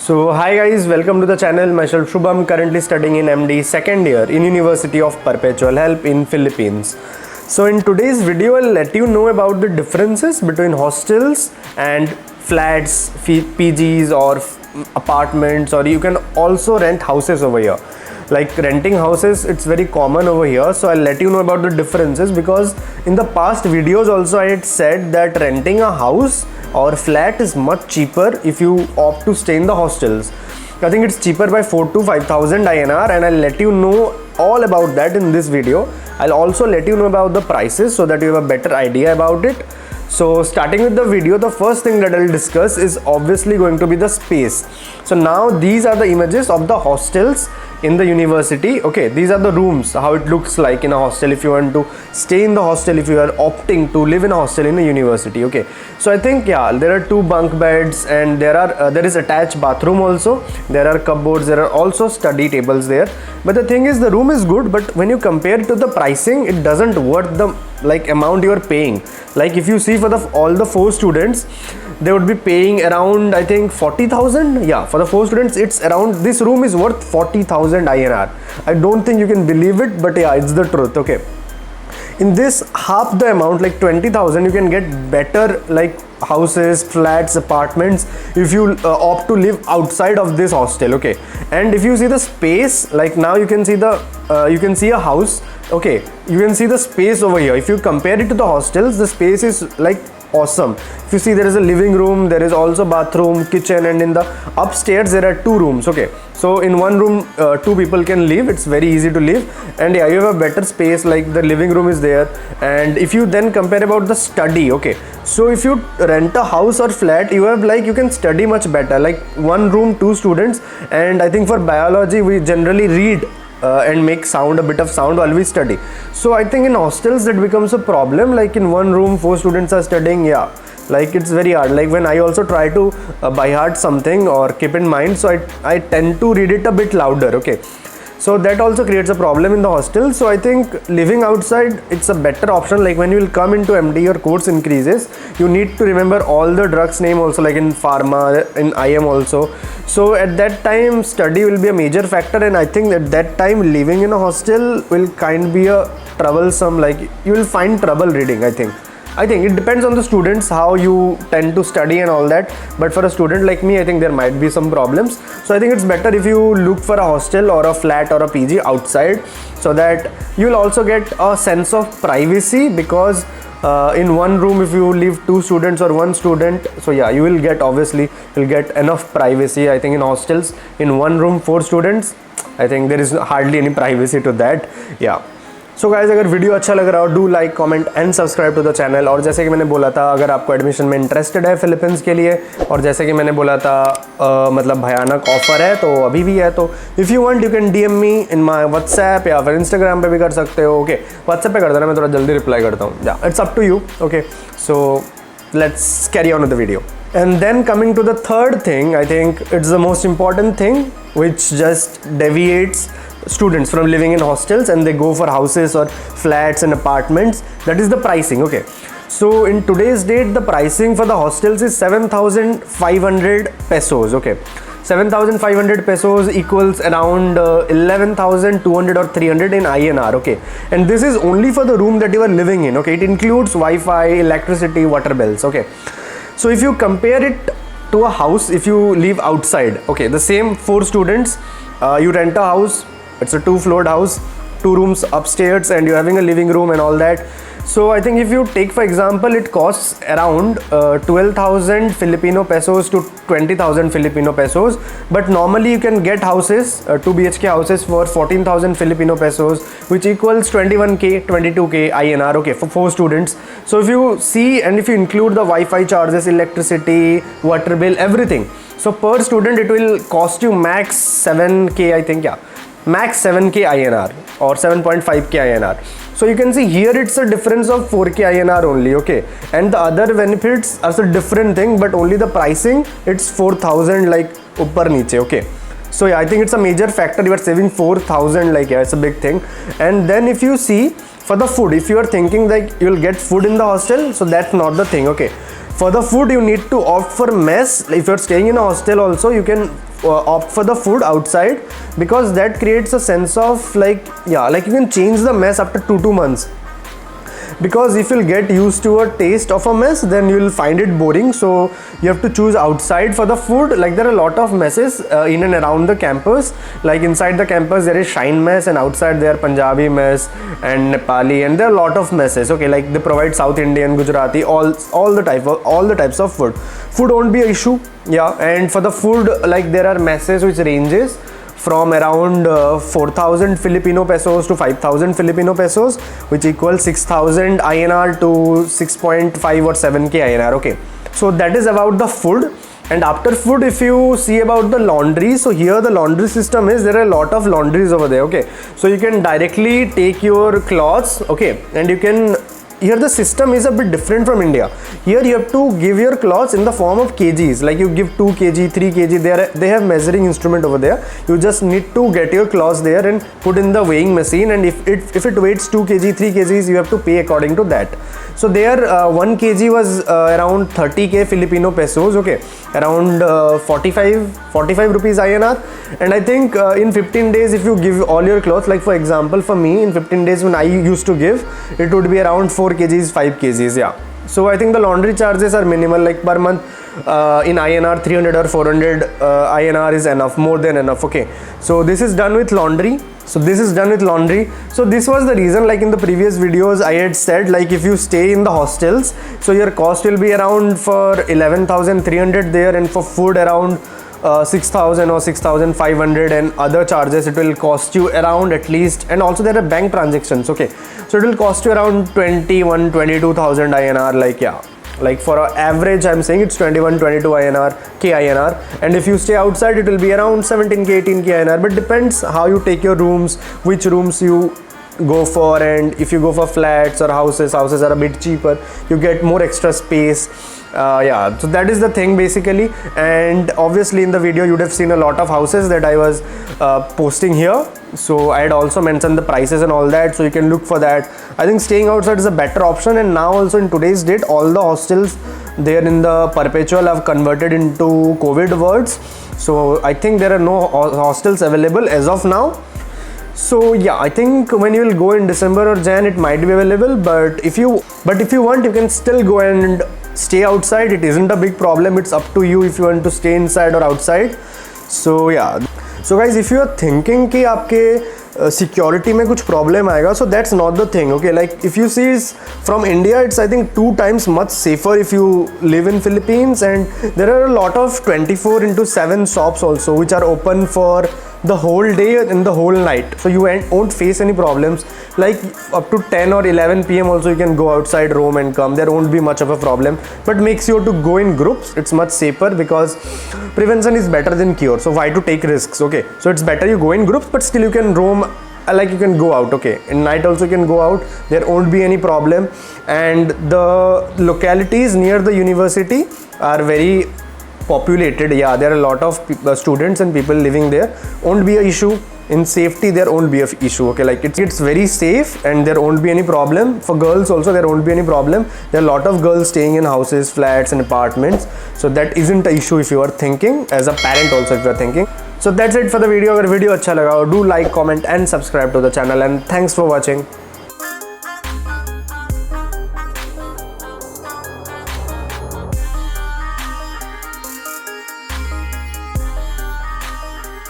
So hi guys, welcome to the channel. Myself Shubham, currently studying in MD second year in University of Perpetual Help in Philippines. So in today's video, I'll let you know about the differences between hostels and flats, PGs or apartments, or you can also rent houses over here. Like renting houses, it's very common over here, so I'll let you know about the differences, because in the past videos also I had said that renting a house or flat is much cheaper if you opt to stay in the hostels. I think it's cheaper by 4 to 5,000 INR, and I'll let you know all about that in this video. I'll also let you know about the prices so that you have a better idea about it. So starting with the video, the first thing that I'll discuss is obviously going to be the space. So now these are the images of the hostels in the university. Okay, these are the rooms, how it looks like in a hostel if you want to stay in the hostel, if you are opting to live in a hostel in a university. Okay, so I think, yeah, there are 2 bunk beds, and there is attached bathroom also, there are cupboards, there are also study tables there. But the thing is, the room is good, but when you compare it to the pricing, it doesn't worth the amount you are paying. Like if you see, for all the 4 students, they would be paying around, I think, 40,000. Yeah, for the 4 students, it's around, this room is worth 40,000 INR. I don't think you can believe it, but yeah, it's the truth. Okay, in this half the amount, like 20,000, you can get better like houses, flats, apartments if you opt to live outside of this hostel. Okay, and if you see the space, like now you can see you can see a house. Okay, you can see the space over here. If you compare it to the hostels, the space is like awesome. If you see, there is a living room, there is also bathroom, kitchen, and in the upstairs there are 2 rooms. Okay, so in one room 2 people can live. It's very easy to live, and yeah, you have a better space, like the living room is there. And if you then compare about the study, okay, so if you rent a house or flat, you have you can study much better, like 1 room 2 students. And I think for biology we generally read and make a bit of sound while we study. So I think in hostels that becomes a problem, like in 1 room 4 students are studying. Yeah, like it's very hard. Like when I also try to by heart something or keep in mind, so I tend to read it a bit louder. Okay, so that also creates a problem in the hostel. So I think living outside, it's a better option. Like when you will come into MD, your course increases, you need to remember all the drugs name also, like in pharma, in IM also. So at that time, study will be a major factor, and I think at that time living in a hostel will be a troublesome, like you will find trouble reading. I think it depends on the students how you tend to study and all that, but for a student like me, I think there might be some problems. So I think it's better if you look for a hostel or a flat or a PG outside, so that you will also get a sense of privacy, because in 1 room if you leave 2 students or 1 student, so yeah, you will get enough privacy. I think in hostels, in 1 room 4 students, I think there is hardly any privacy to that. Yeah, so guys, अगर video अच्छा लग रहा हो, do like, comment and subscribe to the channel. और जैसे कि मैंने बोला था, अगर आपको एडमिशन में इंटरेस्टेड है फिलीपींस के लिए, और जैसे कि मैंने बोला था मतलब भयानक ऑफर है, तो अभी भी है, तो if you want you can DM me in my WhatsApp, या फिर इंस्टाग्राम पे भी कर सकते हो. ओके, व्हाट्सएप पे कर देना, मैं थोड़ा जल्दी रिप्लाई करता हूँ. या it's up to you. Okay, so let's carry on with the video. And then coming to the third thing, I think it's the most important thing, which just deviates students from living in hostels and they go for houses or flats and apartments. That is the pricing. Okay, so in today's date, the pricing for the hostels is 7,500 pesos. Okay, 7,500 pesos equals around 11,200 or 300 in INR. Okay, and this is only for the room that you are living in. Okay, it includes Wi-Fi, electricity, water bills. Okay, so if you compare it to a house, if you live outside, okay, the same 4 students, you rent a house. It's a 2-floored house, 2 rooms upstairs, and you're having a living room and all that. So I think if you take, for example, it costs around 12,000 Filipino pesos to 20,000 Filipino pesos. But normally you can get houses, 2 BHK houses for 14,000 Filipino pesos, which equals 21k, 22k INR. Okay, for 4 students. So if you see, and if you include the Wi-Fi charges, electricity, water bill, everything, so per student it will cost you max 7k, I think. Yeah, max 7k INR or 7.5k INR. So you can see here it's a difference of 4k INR only. Okay, and the other benefits are a different thing, but only the pricing, it's 4,000 like upar niche. Okay, so yeah, I think it's a major factor. You are saving 4,000, like yeah, it's a big thing. And then if you see for the food, if you are thinking like you'll get food in the hostel, so that's not the thing. Okay, For the food, you need to opt for mess. If you're staying in a hostel also, you can opt for the food outside, because that creates a sense of like, yeah, like you can change the mess after 2 months. Because if you'll get used to a taste of a mess, then you'll find it boring. So you have to choose outside for the food. Like there are a lot of messes in and around the campus. Like inside the campus there is Shine mess, and outside there are Punjabi mess and Nepali, and there are a lot of messes. Okay, like they provide South Indian, Gujarati, all the types of food. Food won't be an issue. Yeah, and for the food, like there are messes which ranges from around 4,000 Filipino pesos to 5,000 Filipino pesos, which equals 6,000 INR to 6.5 or 7k INR. Okay, so that is about the food. And after food, if you see about the laundry, so here the laundry system is, there are a lot of laundries over there. Okay, so you can directly take your clothes, okay, and you can, here the system is a bit different from India. Here you have to give your clothes in the form of kgs, like you give 2 kg, 3 kg, they have measuring instrument over there. You just need to get your clothes there and put in the weighing machine, and if it weighs 2 kg, 3 kgs, you have to pay according to that. So there 1 kg was around 30k Filipino pesos, okay, around 45 rupees INR. And I think in 15 days, if you give all your clothes, like for example for me, in 15 days when I used to give, it would be around 4 kgs, 5 kgs, yeah. So I think the laundry charges are minimal, like per month in INR 300 or 400 INR is enough, more than enough. Okay, so this is done with laundry. So this was the reason, like in the previous videos I had said, like if you stay in the hostels, so your cost will be around for 11,300 there, and for food around 6,000 or 6,500, and other charges it will cost you around at least, and also there are bank transactions. Okay, so it will cost you around 22,000 INR, like, yeah, like for an average I'm saying it's 21-22 INR, and if you stay outside it will be around 17k 18k INR, but depends how you take your rooms, which rooms you go for. And if you go for flats or houses are a bit cheaper, you get more extra space. Yeah, so that is the thing basically. And obviously in the video you would have seen a lot of houses that I was posting here, so I had also mentioned the prices and all that, so you can look for that. I think staying outside is a better option. And now also in today's date, all the hostels there in the Perpetual have converted into COVID wards, so I think there are no hostels available as of now. So yeah, I think when you will go in December or Jan, it might be available, but if you want, you can still go and stay outside. It isn't a big problem. It's up to you if you want to stay inside or outside. So yeah, so guys, if you are thinking कि आपके security में कुछ problem आएगा, so that's not the thing. Okay, like if you see from India, it's I think 2 times much safer if you live in Philippines, and there are a lot of 24/7 shops also which are open for the whole day and the whole night, so you won't face any problems. Like up to 10 or 11 p.m. also you can go outside, roam and come. There won't be much of a problem, but make sure to go in groups. It's much safer, because prevention is better than cure. So why to take risks? Okay, so it's better you go in groups, but still you can roam, like you can go out. Okay, in night also you can go out, there won't be any problem. And the localities near the university are very populated. Yeah, there are a lot of students and people living there. Won't be an issue. In safety there won't be an issue. Okay, like it's very safe, and there won't be any problem. For girls also there won't be any problem. There are a lot of girls staying in houses, flats and apartments, so that isn't an issue if you are thinking, as a parent also if you are thinking. So that's it for the video. अगर video अच्छा लगा हो, do like, comment and subscribe to the channel, and thanks for watching.